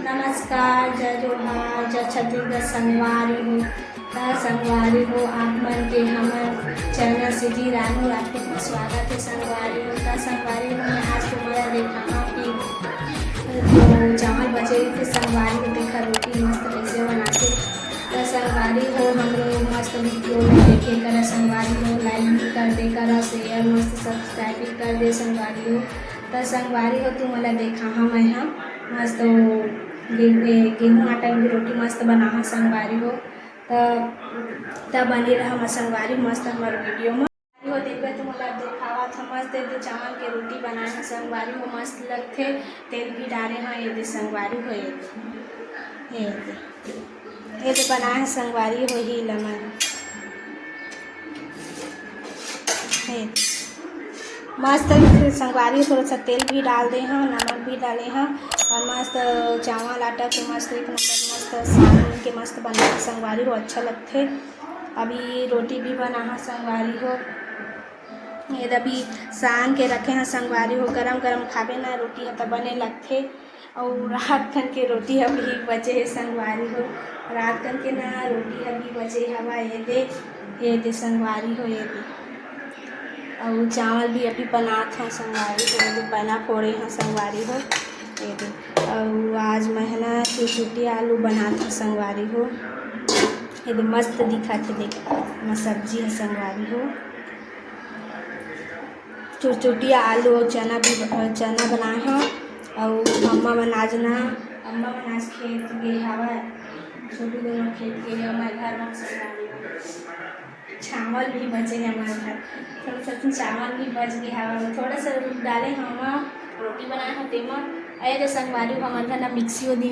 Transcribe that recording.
नमस्कार, जय जोहार, जय छत्तीसगढ़ संगवारी हो आप मन के हमर चैनल से जी रानू राजपूत में स्वागत है। संगवारी हो मैं आज तुम्हारा दिखाऊँ कि जो चावल बचे थे संगवारी हो देखा रोटी मस्त कैसे बनाते। तो संगवारी हो हम लोग मस्त वीडियो में देखे कर संगवारी हो लाइक भी कर दे कर शेयर मस्त सब्सक्राइब भी कर दे संगवारी हो। तो संगवारी हो तुम मला देखा हाँ मैं हाँ मस्त गेहूँ आटा की रोटी मस्त बना हाँ संगवारी हो। तब बनी रहा संगवारी मस्त हमारे वीडियो में हो देखा तुम दिखावा था मस्त चावल के रोटी बनाए हैं संगवारी हो मस्त लगते तेल भी डाले हाँ ये संगवारी हो ये तो बनाए हैं संगवारी हो ही लमन मस्त संगवारी थोड़ा सा तेल भी डाल दे हाँ नमक भी डाले हाँ और मस्त चावल आटा के मस्त एक नंबर मस्त सान के मस्त बना संगवारी हो अच्छा लगते। अभी रोटी भी बना हाँ संगवारी हो ये अभी सान के रखे हैं संगवारी हो गरम गरम खावे ना रोटी है तो बने लगते। और रात खन के रोटी अभी बचे है संगवारी हो रात खन के ना रोटी अभी बचे हवा ये दे संगवारी हो ये दे और चावल भी अभी बनात हैं संगवारी हो बना फोड़े हैं संगवारी हो ये दे और आज महना छुट्टी आलू बनात हैं संगवारी हो ये दे मस्त दिखा थे देख सब्जी है संगवारी हो छोटी आलू और चना बनाए हैं और अम्मा मनाज खेत गए हवा छोटी दोनों खेत गए हमारे घर में संगवारी चावल भी बचे हैं हमारे घर थोड़ा सा चावल भी बच गया हवा थोड़ा सा डाले हम रोटी बनाए हैं तेमा अरे संगवारी हमारे घर ना मिक्सी दी